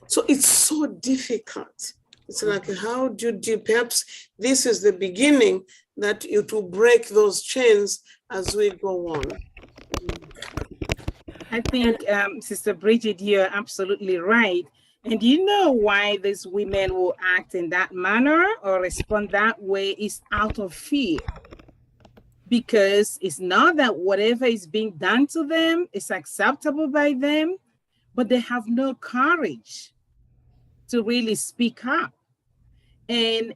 So it's so difficult. It's like, how do you, perhaps this is the beginning that it will break those chains as we go on. I think, Sister Bridget, you're absolutely right. And you know why these women will act in that manner or respond that way is out of fear. Because it's not that whatever is being done to them is acceptable by them, but they have no courage to really speak up. And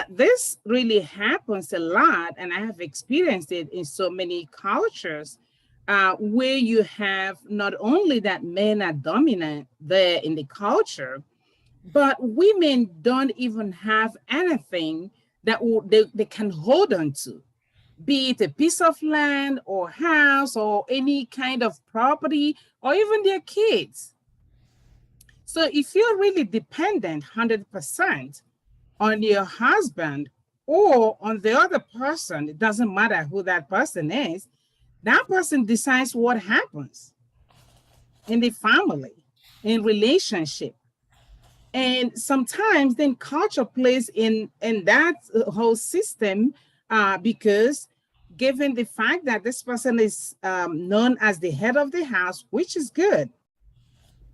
this really happens a lot, and I have experienced it in so many cultures where you have not only that men are dominant there in the culture, but women don't even have anything that they can hold on to, be it a piece of land or house or any kind of property or even their kids. So if you're really dependent 100% on your husband or on the other person, it doesn't matter who that person is, that person decides what happens in the family, in relationship. And sometimes then culture plays in that whole system because given the fact that this person is known as the head of the house, which is good.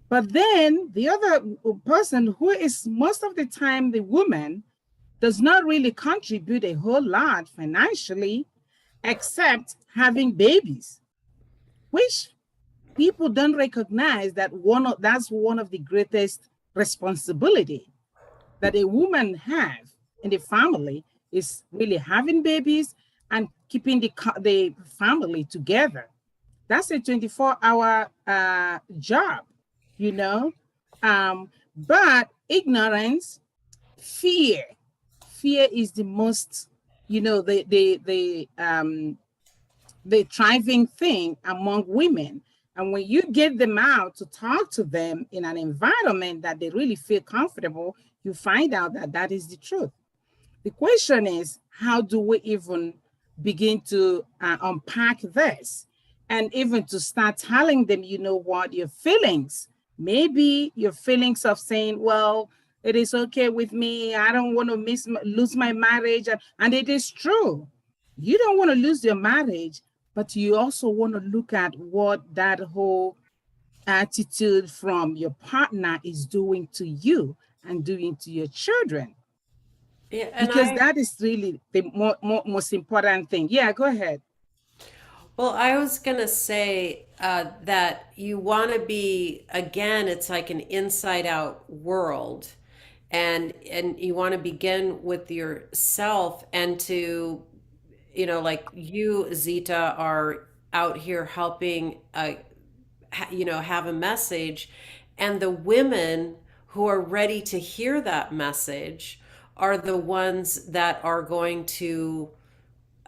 But then the other person, who is most of the time the woman, does not really contribute a whole lot financially, except having babies, which people don't recognize that that's one of the greatest responsibility that a woman have in the family, is really having babies and keeping the family together. That's a 24-hour job, you know. But ignorance, fear, fear is the most, the thriving thing among women. And when you get them out to talk to them in an environment that they really feel comfortable, you find out that that is the truth. The question is, how do we even begin to unpack this? And even to start telling them, you know what, your feelings, maybe your feelings of saying, well, it is okay with me, I don't want to lose my marriage. And it is true. You don't want to lose your marriage, but you also want to look at what that whole attitude from your partner is doing to you and doing to your children. Yeah, and Because that is really the most important thing. Yeah, go ahead. well, I was gonna say that you want to be, again, it's like an inside out world, and you want to begin with yourself, and to, like you, Zita, are out here helping, have a message, and the women who are ready to hear that message are the ones that are going to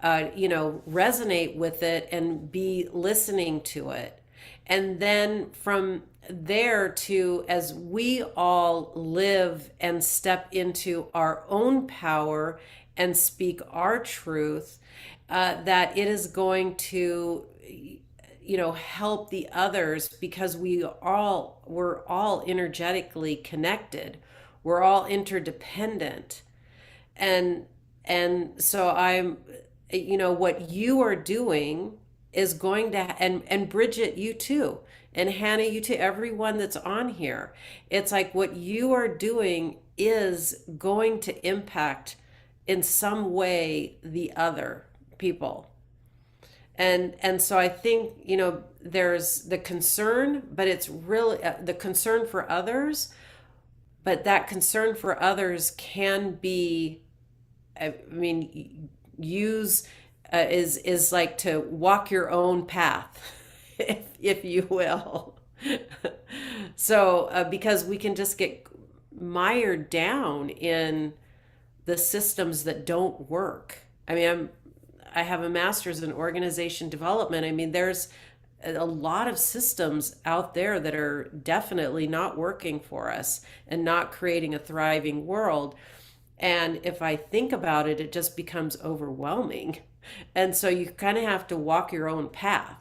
resonate with it and be listening to it. And then from there, to as we all live and step into our own power and speak our truth, that it is going to help the others, because we're all energetically connected, we're all interdependent. And so I'm, what you are doing is going to, and Bridget, you too, and Hannah, you too, everyone that's on here, it's like what you are doing is going to impact in some way the other people. And so I think, there's the concern, but it's really the concern for others, but that concern for others can be, I mean, use is like to walk your own path, if you will. So because we can just get mired down in the systems that don't work. I mean, I have a master's in organization development. I mean, there's a lot of systems out there that are definitely not working for us and not creating a thriving world. And if I think about it, it just becomes overwhelming. And so you kind of have to walk your own path.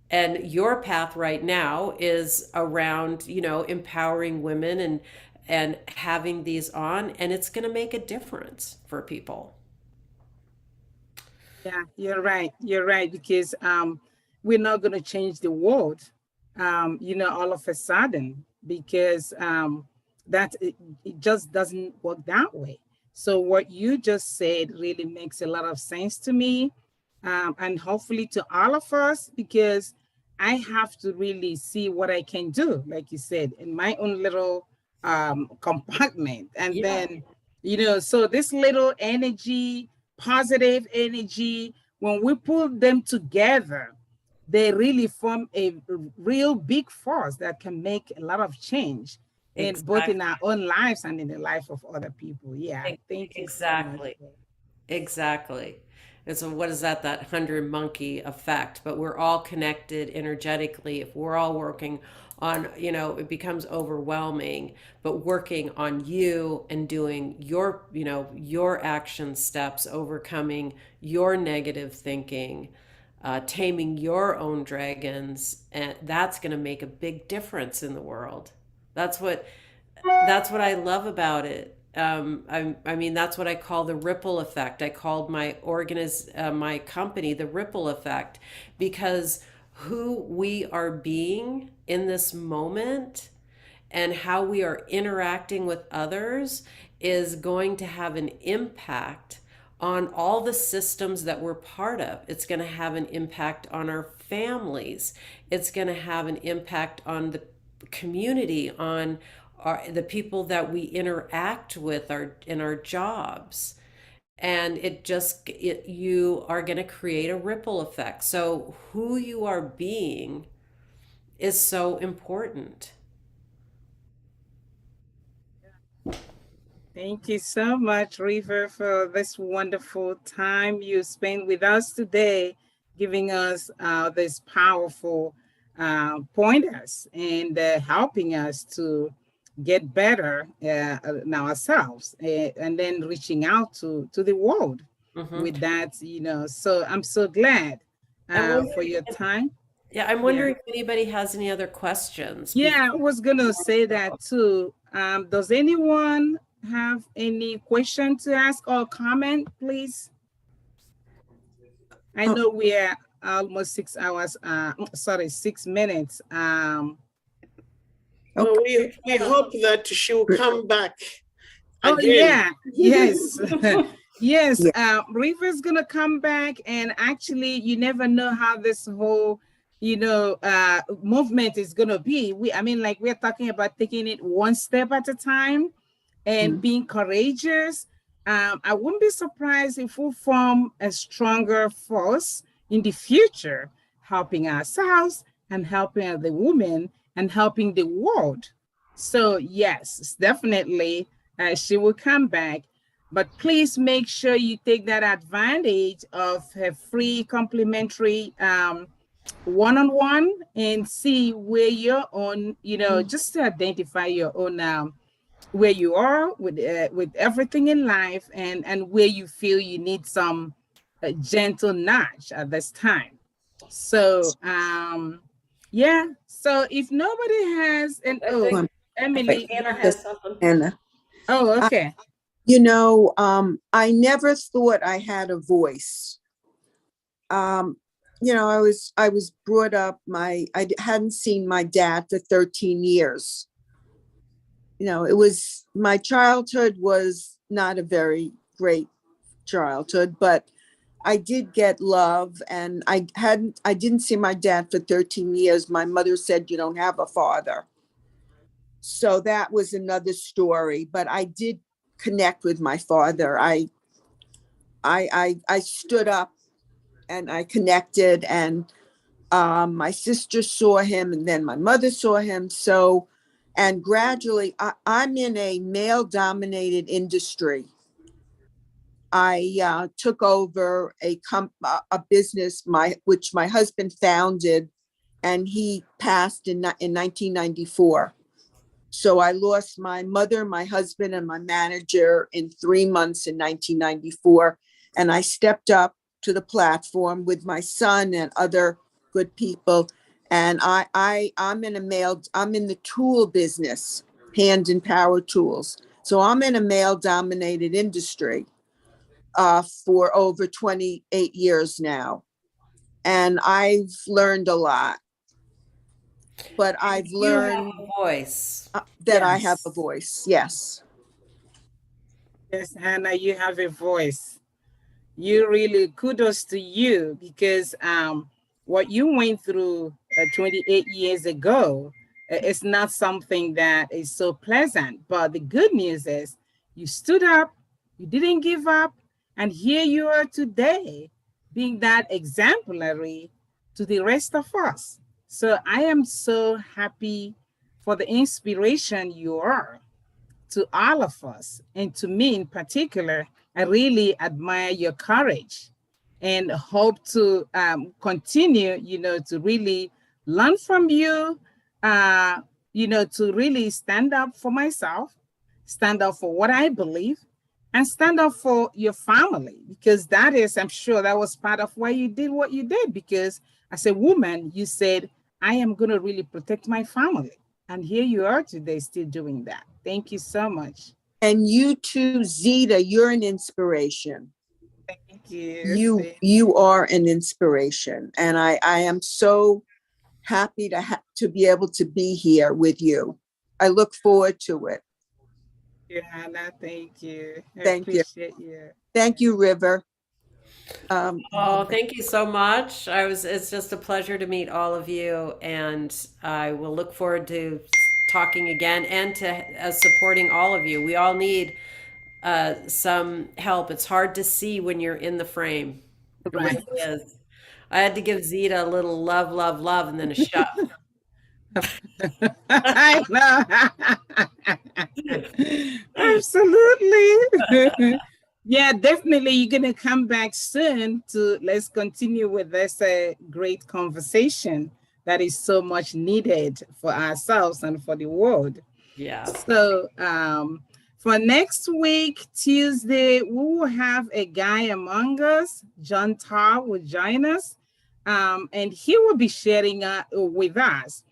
And your path right now is around, empowering women and having these on, and it's going to make a difference for people. Yeah, you're right. You're right, because we're not going to change the world, all of a sudden, because it just doesn't work that way. So what you just said really makes a lot of sense to me, and hopefully to all of us, because I have to really see what I can do, like you said, in my own little compartment. And Yeah, then, so this little energy, positive energy, when we pull them together, they really form a real big force that can make a lot of change in both in exactly. our own lives and in the life of other people. Yeah, thank you so much. Exactly. Exactly. And so, what is that 100 monkey effect? But we're all connected energetically. If we're all working on, it becomes overwhelming, but working on you and doing your action steps, overcoming your negative thinking, taming your own dragons, and that's going to make a big difference in the world. That's what, that's what I love about it. I mean, that's what I call the ripple effect. I called my company the ripple effect, because who we are being in this moment and how we are interacting with others is going to have an impact on all the systems that we're part of. It's going to have an impact on our families. It's going to have an impact on the community, on the people that we interact with in our jobs. And you are going to create a ripple effect. So who you are being is so important. Thank you so much, River, for this wonderful time you spent with us today, giving us this powerful pointers and helping us to get better in ourselves, and then reaching out to the world Hmm. with that, So I'm so glad I'm for wondering, your time. yeah, I'm Yeah. wondering if anybody has any other questions Yeah, I before. was gonna say that too. Does anyone have any question to ask or comment, please? I Oh, know we are almost 6 hours, sorry, 6 minutes. okay. We hope that she will come back Oh again. yeah, yes. Yes, Yeah. River's gonna come back, and actually you never know how this whole, movement is gonna be. I mean, like, we're talking about taking it one step at a time and Mm. being courageous. I wouldn't be surprised if we form a stronger force in the future, helping ourselves and helping the women and helping the world. So yes, definitely, she will come back. But please make sure you take that advantage of her free complimentary one-on-one and see where your own, just to identify your own where you are with everything in life, and where you feel you need some gentle nudge at this time. So yeah. So if nobody has, and I oh, think Um, I think Emily, go Anna ahead. has something. Anna. Oh, okay. I never thought I had a voice. Um, I was brought up, hadn't seen my dad for 13 years. My childhood was not a very great childhood, but I did get love, and I didn't see my dad for 13 years. My mother said, "You don't have a father." So that was another story, but I did connect with my father. I stood up and I connected, and my sister saw him, and then my mother saw him. So, and gradually, I'm in a male dominated industry. I took over a business which my husband founded, and he passed in 1994. So I lost my mother, my husband, and my manager in 3 months in 1994. And I stepped up to the platform with my son and other good people. And I'm in the tool business, hand and power tools. So I'm in a male dominated industry for over 28 years now. And I've learned a lot, but I've You have learned a voice. that I have a Yes. voice. Yes. Yes, Hannah, you have a voice. You really, kudos to you, because what you went through 28 years ago is not something that is so pleasant. But the good news is you stood up, you didn't give up, and here you are today, being that exemplary to the rest of us. So I am so happy for the inspiration you are to all of us. And to me in particular, I really admire your courage and hope to continue, to really learn from you, to really stand up for myself, stand up for what I believe, and stand up for your family, because that is, I'm sure that was part of why you did what you did, because as a woman, you said, I am going to really protect my family. And here you are today still doing that. Thank you so much. And you too, Zeta, you're an inspiration. Thank you. You are an inspiration. And I am so happy to be able to be here with you. I look forward to it. Hannah, thank you. I Thank you. appreciate you. Thank you, River. Oh, thank you so much. It's just a pleasure to meet all of you, and I will look forward to talking again and to supporting all of you. We all need some help. It's hard to see when you're in the frame. It Right. really is. I had to give Zeta a little love, love, love, and then a shove. I know. Absolutely. Yeah, definitely. You're gonna come back soon to let's continue with this great conversation that is so much needed for ourselves and for the world. Yeah. So for next week, Tuesday, we will have a guy among us. John Tar will join us. And he will be sharing with us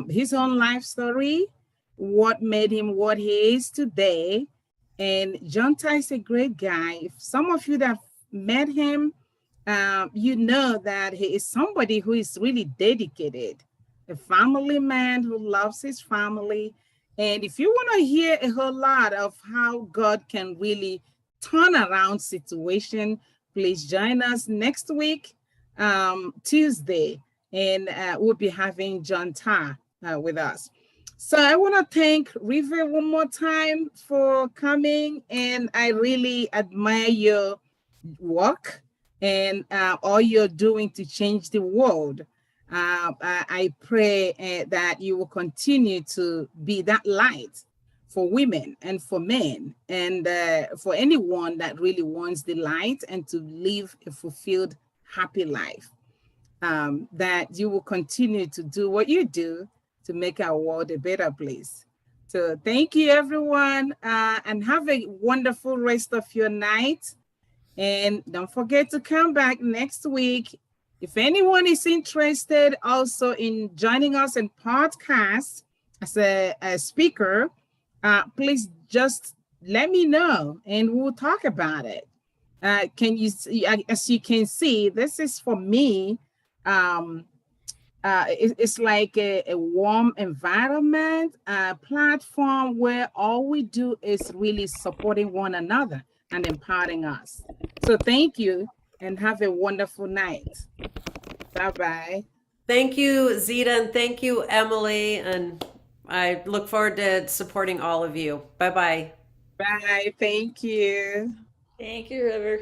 his own life story, what made him what he is today. And John Tar is a great guy. If some of you that met him, you know that he is somebody who is really dedicated, a family man who loves his family. And if you want to hear a whole lot of how God can really turn around situation, please join us next week, Tuesday, and we'll be having John Tar with us. So I want to thank River one more time for coming, and I really admire your work and all you're doing to change the world. I pray that you will continue to be that light for women and for men and for anyone that really wants the light and to live a fulfilled, happy life. That you will continue to do what you do to make our world a better place. So thank you, everyone, and have a wonderful rest of your night. And don't forget to come back next week. If anyone is interested also in joining us in podcast as a speaker, please just let me know and we'll talk about it. Can you see, as you can see, this is for me. It's like a warm environment, platform where all we do is really supporting one another and empowering us. So thank you and have a wonderful night. Bye-bye. Thank you, Zita, and thank you, Emily. And I look forward to supporting all of you. Bye bye. Bye. Thank you. Thank you, River.